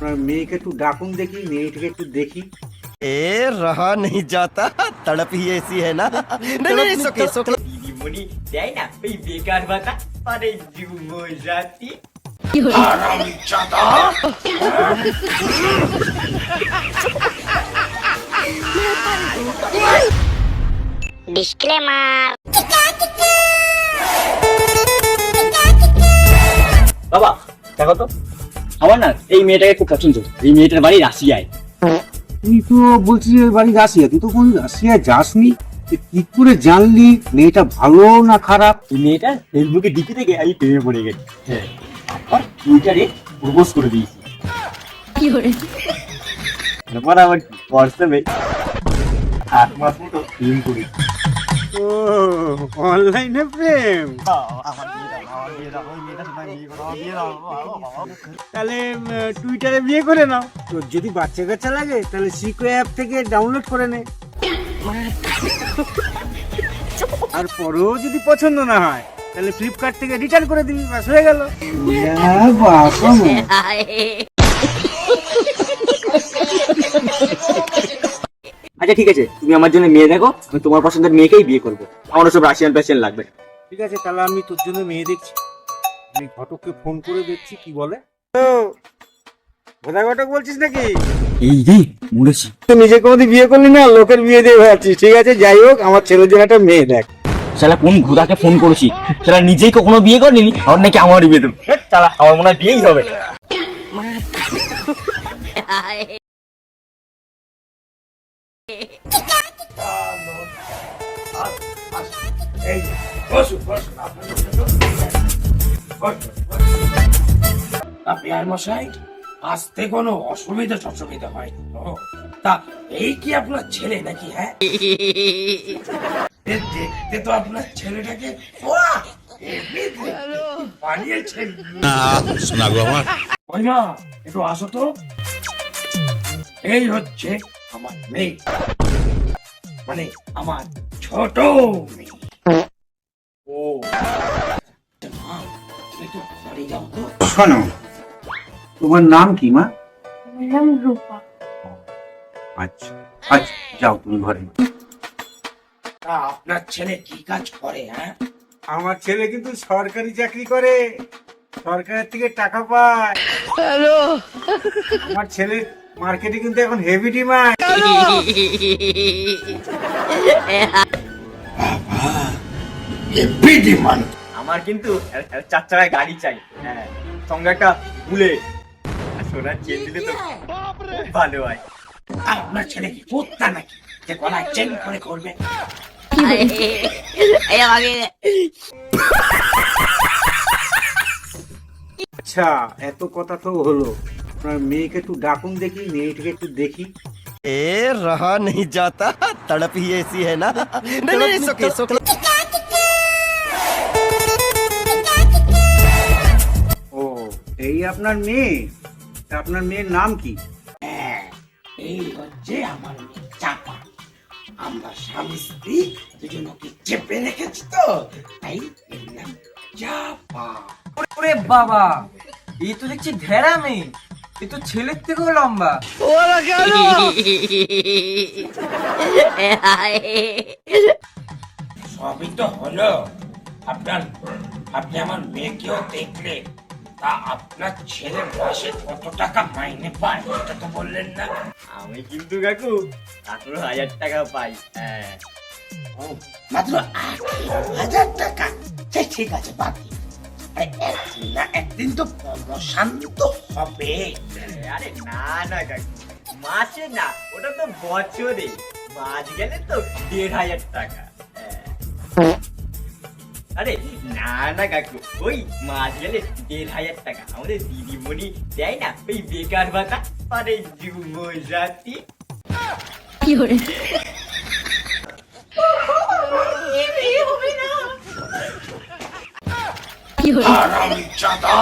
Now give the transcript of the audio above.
আপনার মেয়েকে একটু ডাকুন দেখি, মেয়েটাকে একটু দেখি। ए रहा नहीं जाता तड़प ही ऐसी है ना। नहीं नहीं सोके सोके দিদিমণি দেয় না ওই বেকার ভাতা আরে যুবজাতি ডিসক্লেমার। বাবা দেখো তো আমার না এই মেয়েটাকে খুব পছন্দ। এই মেয়েটার বাড়ি রাশিয়ায়। তুই তো বলছিস ওই বাড়ি রাশিয়া, তুই তো কোন রাশিয়া যাসনি, তুই কি করে জানলি মেয়েটা ভালো না খারাপ? এই মেয়েটা ফেসবুকে ডিপি থেকে আমি প্রেমে পড়ে গেছি। হ্যাঁ আর টুইটারে প্রপোজ করে দিয়েছি। তারপর আমার হোয়াটসঅ্যাপে 8 মাস মতো প্রেম করি। ও অনলাইনে প্রেম। তাহলে টুইটারে বিয়ে করে নাও। তোর যদি বাচ্চা কাচ্চা লাগে তাহলে সিকো অ্যাপ থেকে ডাউনলোড করে নে। আর পরেও যদি পছন্দ না হয় তাহলে ফ্লিপকার্ট থেকে রিটার্ন করে দিবি, বাস হয়ে গেল। আচ্ছা ঠিক আছে, তুমি আমার জন্য মেয়ে দেখো, আমি তোমার পছন্দের মেয়েকেই বিয়ে করবো। আমার সব রাশিয়ান প্যাশিয়ান লাগবে না। ঠিক আছে, তাহলে আমি তোর জন্য মেয়ে দেখছি। আমি ঘটককে ফোন করে দেখছি কি বলে। ঘটক বলছিস নাকি? এই রে বলেছি তুই নিজে কোনোদিন বিয়ে করলি না, লোকের বিয়ে দিয়ে বেড়াচ্ছিস। ঠিক আছে, যাই হোক, আমার ছেলের জন্য একটা মেয়ে দেখ। শালা কোন ঘুরাকে ফোন করেছি, শালা নিজেই কখনো বিয়ে করেনি, আর নাকি আমারই বিয়ে দেবে। শালা আমার মনে হয় বিয়েই হবে। আপনার মশাই আসতে কোনো অসুবিধা হয় তো? তা এই কি আপনার ছেলে নাকি? হ্যাঁ দেখতে তো আপনার ছেলেটাকে বানিয়েছেন। ওই মা একটু আসো তো। এই হচ্ছে আমার মেয়ে, মানে আমার ছোট মেয়ে। ও মা তুমি তো ঘরে যাও তো। শোনো, তোমার নাম কি মা? নাম রূপা। আচ্ছা আচ্ছা, যাও তুমি ঘরে। তা আপনার ছেলে কি কাজ করে? হ্যাঁ আমার ছেলে কিন্তু সরকারি চাকরি করে, সরকারের থেকে টাকা পায়। আমার ছেলে মার্কেটে কিন্তু এখন হেভি ডিমান্ড। আমার কিন্তু 4 চাকায় গাড়ি চাই। হ্যাঁ সঙ্গে একটা বুলেট আর সোনার চেন দিলে তো খুব ভালো হয়। আপনার ছেলে কি কুত্তা নাকি যে গলায় চেন করে করবে? আচ্ছা, এত কথা তো হলো, আপনার মেয়েকে একটু ডাকুন দেখি, মেয়েটাকে একটু দেখি। ए रहा नहीं जाता तड़प ही ऐसी है ना। नहीं नहीं सोके सोके ও এই আপনার মেয়ে? তা আপনার মেয়ের নাম কি? হ্যাঁ, এই হচ্ছে আমার মেয়ে চাপা। আমরা স্বামী স্ত্রী দুজনকে চেপে রেখেছি তো, তাই এর নাম চাপা। ওরে বাবা, এই তো দেখছি ঢেরা মেয়ে, এ তো ছেলের থেকেও লম্বা। সবই তো হলো। আপনি আমার মেয়েকেও দেখলেন। তা আপনার ছেলে মাসে কত টাকা মাইনে পায় এটা তো বললেন না। আমি কিন্তু কাকু 18,000 টাকা পাই। হ্যাঁ ও, মাত্র 8,000 টাকা? ঠিক আছে, বাদ দিন। আরে একদিন না একদিন তো প্রমোশন তো হবে। আরে না না কাকু, মাসে না, ওটা তো বছরে। মাস গেলে তো 1,500 টাকা। হ্যাঁ। আরে না না কাকু, ওই মাস গেলে 1,500 টাকা আমাদের দিদিমণি দেয় না ওই বেকার ভাতা আরে যুবজাতি। হারামজাদা!